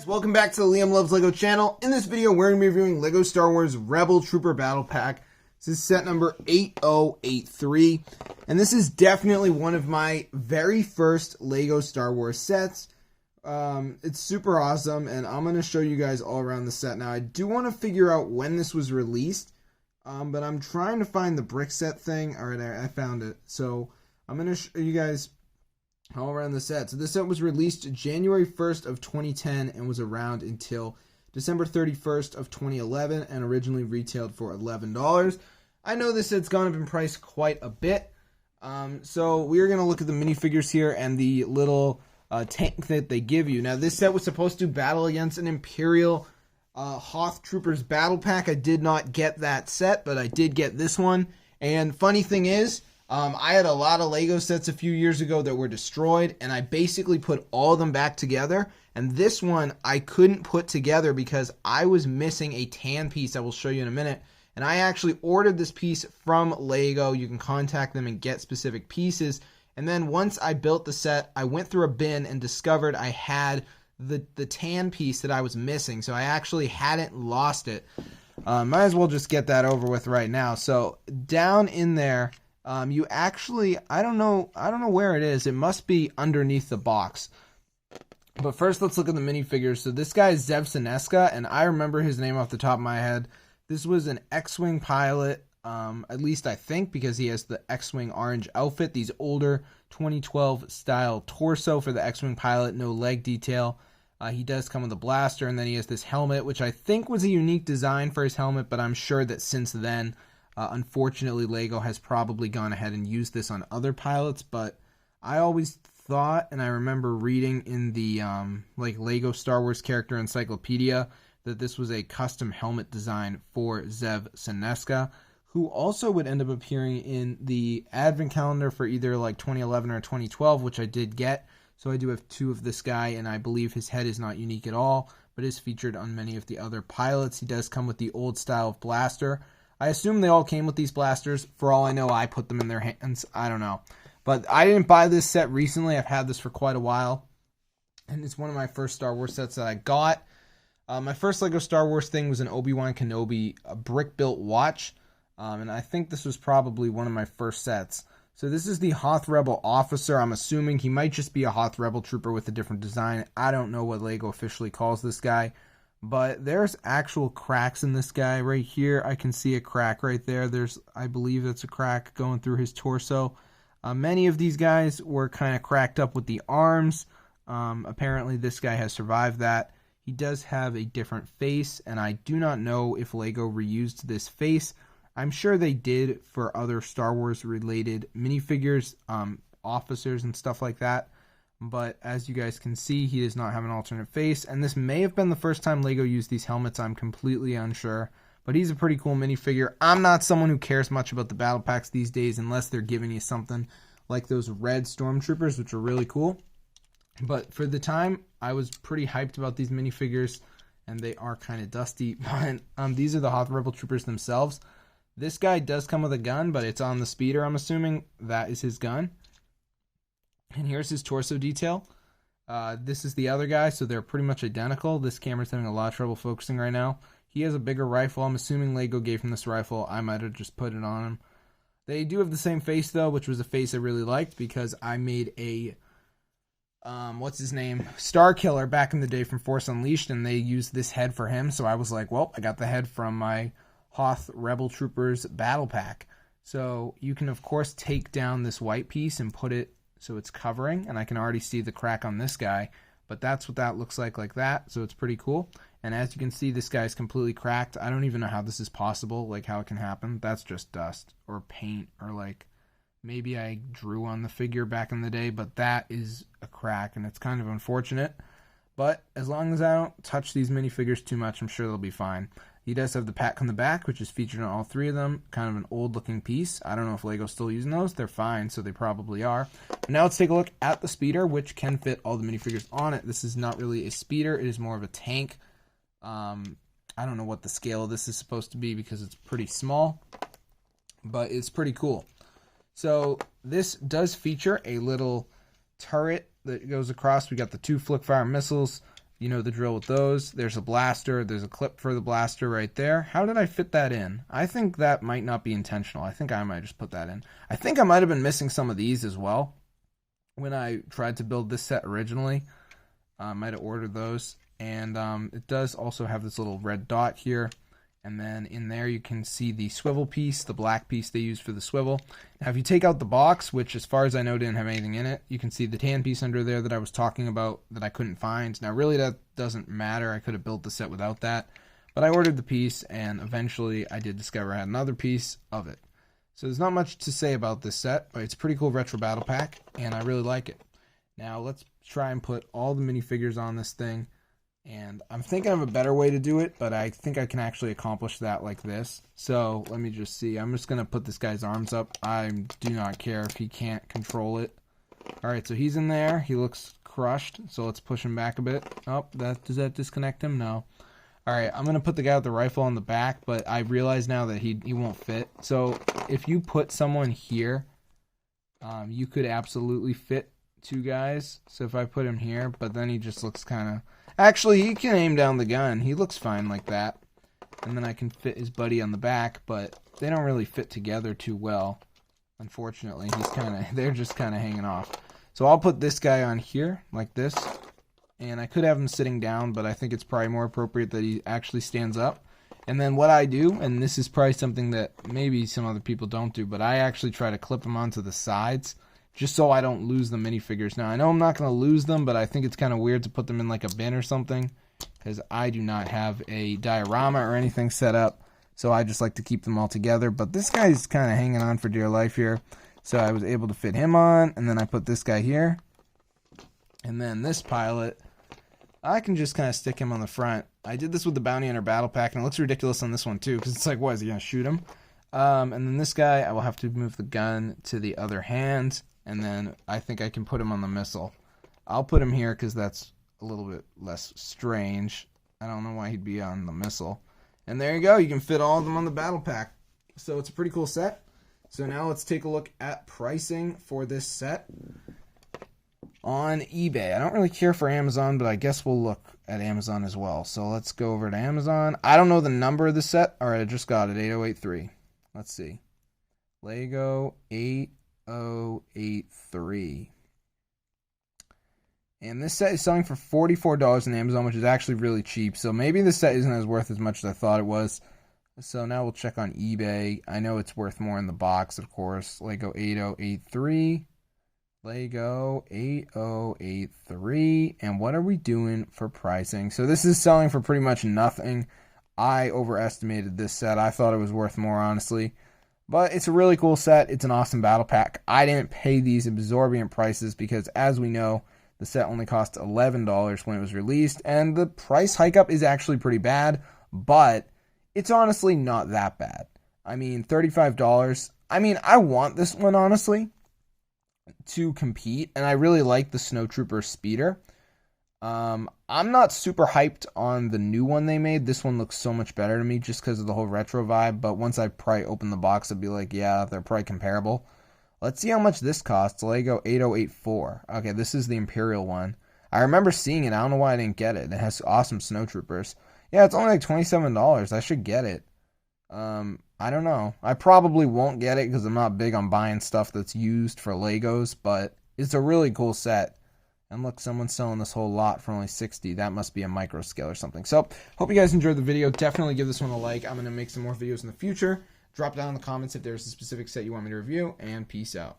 Welcome back to the Liam Loves Lego channel. In this video, we're going to be reviewing Lego Star Wars Rebel Trooper Battle Pack. This is set number 8083, and this is definitely one of my very first Lego Star Wars sets. It's super awesome, and I'm going to show you guys all around the set. Now, I do want to figure out when this was released, but I'm trying to find the brick set thing. All right, I found it. So I'm going to show you guys all around the set. So this set was released January 1st of 2010 and was around until December 31st of 2011 and originally retailed for $11. I know this set's gone up in price quite a bit. So we're going to look at the minifigures here and the little tank that they give you. Now this set was supposed to battle against an Imperial Hoth Troopers battle pack. I did not get that set, but I did get this one. And funny thing is, I had a lot of Lego sets a few years ago that were destroyed, and I basically put all of them back together. And this one I couldn't put together because I was missing a tan piece I will show you in a minute. And I actually ordered this piece from Lego. You can contact them and get specific pieces. And then once I built the set, I went through a bin and discovered I had the tan piece that I was missing. So I actually hadn't lost it. Might as well just get that over with right now. So down in there, you actually, I don't know where it is. It must be underneath the box. But first, let's look at the minifigures. So this guy is Zev Seneska, and I remember his name off the top of my head. This was an X-Wing pilot, at least I think, because he has the X-Wing orange outfit. These older 2012 style torso for the X-Wing pilot, no leg detail. He does come with a blaster, and then he has this helmet, which I think was a unique design for his helmet, but I'm sure that since then, unfortunately, Lego has probably gone ahead and used this on other pilots, but I always thought, and I remember reading in the Lego Star Wars character encyclopedia, that this was a custom helmet design for Zev Seneska, who also would end up appearing in the advent calendar for either like 2011 or 2012, which I did get. So I do have two of this guy, and I believe his head is not unique at all, but is featured on many of the other pilots. He does come with the old style of blaster. I assume they all came with these blasters. For all I know, I put them in their hands. I don't know. But I didn't buy this set recently. I've had this for quite a while. And it's one of my first Star Wars sets that I got. My first Lego Star Wars thing was an Obi-Wan Kenobi brick-built watch. And I think this was probably one of my first sets. So this is the Hoth Rebel officer. I'm assuming he might just be a Hoth Rebel trooper with a different design. I don't know what Lego officially calls this guy. But there's actual cracks in this guy right here. I can see a crack right there. I believe that's a crack going through his torso. Many of these guys were kind of cracked up with the arms. Apparently this guy has survived that. He does have a different face, and I do not know if Lego reused this face. I'm sure they did for other Star Wars related minifigures, officers and stuff like that. But as you guys can see, he does not have an alternate face. And this may have been the first time Lego used these helmets. I'm completely unsure. But he's a pretty cool minifigure. I'm not someone who cares much about the battle packs these days unless they're giving you something like those red stormtroopers, which are really cool. But for the time, I was pretty hyped about these minifigures. And they are kind of dusty. But these are the Hoth Rebel Troopers themselves. This guy does come with a gun, but it's on the speeder, I'm assuming. That is his gun. And here's his torso detail. This is the other guy, so they're pretty much identical. This camera's having a lot of trouble focusing right now. He has a bigger rifle. I'm assuming Lego gave him this rifle. I might have just put it on him. They do have the same face, though, which was a face I really liked because I made a, what's his name? Star Killer back in the day from Force Unleashed, and they used this head for him. So I was like, well, I got the head from my Hoth Rebel Troopers battle pack. So you can, of course, take down this white piece and put it so it's covering, and I can already see the crack on this guy, but that's what that looks like that, so it's pretty cool. And as you can see, this guy's completely cracked. I don't even know how this is possible, like how it can happen. That's just dust or paint, or like maybe I drew on the figure back in the day, but that is a crack, and it's kind of unfortunate. But as long as I don't touch these minifigures too much, I'm sure they'll be fine. He does have the pack on the back, which is featured on all three of them. Kind of an old-looking piece. I don't know if Lego's still using those. They're fine, so they probably are. But now let's take a look at the speeder, which can fit all the minifigures on it. This is not really a speeder. It is more of a tank. I don't know what the scale of this is supposed to be because it's pretty small, but it's pretty cool. So this does feature a little turret that goes across. We got the two flick fire missiles. You know the drill with those. There's a blaster. There's a clip for the blaster right there. How did I fit that in? I think that might not be intentional. I think I might just put that in. I think I might have been missing some of these as well when I tried to build this set originally. I might have ordered those. And it does also have this little red dot here. And then in there you can see the swivel piece, the black piece they use for the swivel. Now if you take out the box, which as far as I know didn't have anything in it, you can see the tan piece under there that I was talking about that I couldn't find. Now really that doesn't matter. I could have built the set without that. But I ordered the piece and eventually I did discover I had another piece of it. So there's not much to say about this set, but it's a pretty cool retro battle pack and I really like it. Now let's try and put all the minifigures on this thing. And I'm thinking of a better way to do it, but I think I can actually accomplish that like this. So let me just see. I'm just going to put this guy's arms up. I do not care if he can't control it. All right, so he's in there. He looks crushed, so let's push him back a bit. Oh, does that disconnect him? No. All right, I'm going to put the guy with the rifle on the back, but I realize now that he won't fit. So if you put someone here, you could absolutely fit two guys. So if I put him here, but then he just looks kind of... Actually, he can aim down the gun. He looks fine like that. And then I can fit his buddy on the back, but they don't really fit together too well. Unfortunately, they're just kind of hanging off. So I'll put this guy on here like this. And I could have him sitting down, but I think it's probably more appropriate that he actually stands up. And then what I do, and this is probably something that maybe some other people don't do, but I actually try to clip them onto the sides, just so I don't lose the minifigures. Now, I know I'm not going to lose them, but I think it's kind of weird to put them in like a bin or something, because I do not have a diorama or anything set up, so I just like to keep them all together. But this guy's kind of hanging on for dear life here, so I was able to fit him on, and then I put this guy here, and then this pilot, I can just kind of stick him on the front. I did this with the Bounty Hunter Battle Pack, and it looks ridiculous on this one too, because it's like, what, is he going to shoot him? And then this guy, I will have to move the gun to the other hand, and then I think I can put him on the missile. I'll put him here because that's a little bit less strange. I don't know why he'd be on the missile. And there you go. You can fit all of them on the battle pack. So it's a pretty cool set. So now let's take a look at pricing for this set on eBay. I don't really care for Amazon, but I guess we'll look at Amazon as well. So let's go over to Amazon. I don't know the number of the set. All right, I just got it, 8083. Let's see. Lego 8083. And this set is selling for $44 on Amazon, which is actually really cheap. So maybe this set isn't as worth as much as I thought it was. So now we'll check on eBay. I know it's worth more in the box, of course. Lego 8083. Lego 8083. And what are we doing for pricing? So this is selling for pretty much nothing. I overestimated this set. I thought it was worth more, honestly. But it's a really cool set. It's an awesome battle pack. I didn't pay these exorbitant prices because, as we know, the set only cost $11 when it was released. And the price hike up is actually pretty bad, but it's honestly not that bad. I mean, $35. I mean, I want this one, honestly, to compete. And I really like the Snowtrooper Speeder. I'm not super hyped on the new one they made. This one looks so much better to me just because of the whole retro vibe. But once I probably open the box, I'd be like, yeah, they're probably comparable. Let's see how much this costs. Lego 8084. Okay, this is the Imperial one. I remember seeing it. I don't know why I didn't get it. It has awesome snowtroopers. Yeah, it's only like $27. I should get it. I don't know. I probably won't get it because I'm not big on buying stuff that's used for Legos. But it's a really cool set. And look, someone's selling this whole lot for only $60. That must be a micro scale or something. So, hope you guys enjoyed the video. Definitely give this one a like. I'm going to make some more videos in the future. Drop down in the comments if there's a specific set you want me to review. And peace out.